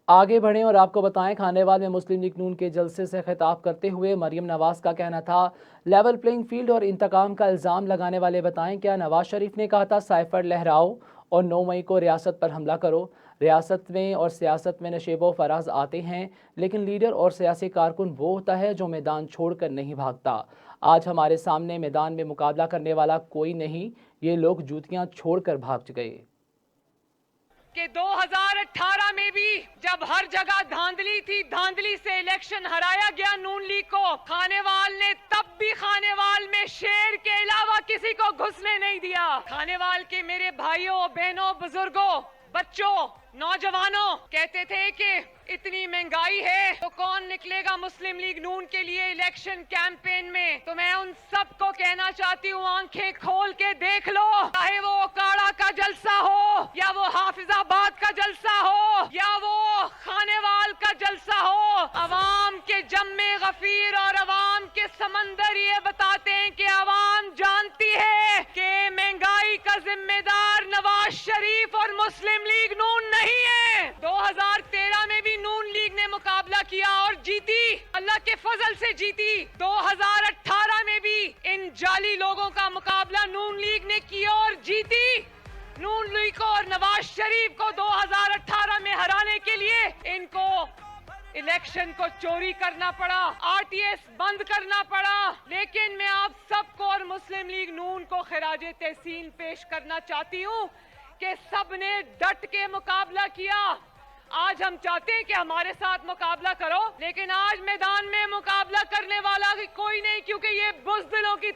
आगे बढ़ें और आपको बताएं, खानेवाल में मुस्लिम लीग नून के जलसे से खिताब करते हुए मरियम नवाज का कहना था, लेवल प्लेइंग फील्ड और इंतकाम का इल्ज़ाम लगाने वाले बताएं, क्या नवाज शरीफ ने कहा था साइफर लहराओ और 9 मई को रियासत पर हमला करो। रियासत में और सियासत में नशेबो फराज आते हैं, लेकिन लीडर और सियासी कारकुन वो होता है जो मैदान छोड़कर नहीं भागता। आज हमारे सामने मैदान में मुकाबला करने वाला कोई नहीं, ये लोग जूतियां छोड़कर भाग गए। कि 2018 में भी जब हर जगह धांधली थी, धांधली से इलेक्शन हराया गया नून लीग को, खानेवाल ने तब भी खानेवाल में शेर के अलावा किसी को घुसने नहीं दिया। खानेवाल के मेरे भाइयों बहनों बुजुर्गों बच्चों नौजवानों कहते थे कि इतनी महंगाई है तो कौन निकलेगा मुस्लिम लीग नून के लिए इलेक्शन कैंपेन में। तो मैं उन सबको कहना चाहती हूँ, आंखें खोल के देख लो, चाहे वो ओकाड़ा का जलसा हो या वो हाफिजाबाद का जलसा हो या वो खानेवाल का जलसा हो, अवाम के जम्मे गफीर और अवाम के समंदर ये बताते हैं कि अवाम जानती है कि महंगाई का जिम्मेदार नवाज शरीफ और मुस्लिम लीग नून नहीं है। 2013 में भी नून लीग ने मुकाबला किया और जीती, अल्लाह के फजल से जीती। 2018 में भी इन जाली लोगों का मुकाबला नून लीग ने किया और जीती। नून लीग को और नवाज शरीफ को 2018 में हराने के लिए इनको इलेक्शन को चोरी करना पड़ा, आरटीएस बंद करना पड़ा। लेकिन मैं आप सबको और मुस्लिम लीग नून को खिराजे तहसीन पेश करना चाहती हूँ कि सबने डट के मुकाबला किया। आज हम चाहते हैं कि हमारे साथ मुकाबला करो, लेकिन आज मैदान में मुकाबला करने वाला कोई नहीं, क्योंकि ये बुज़दिलों की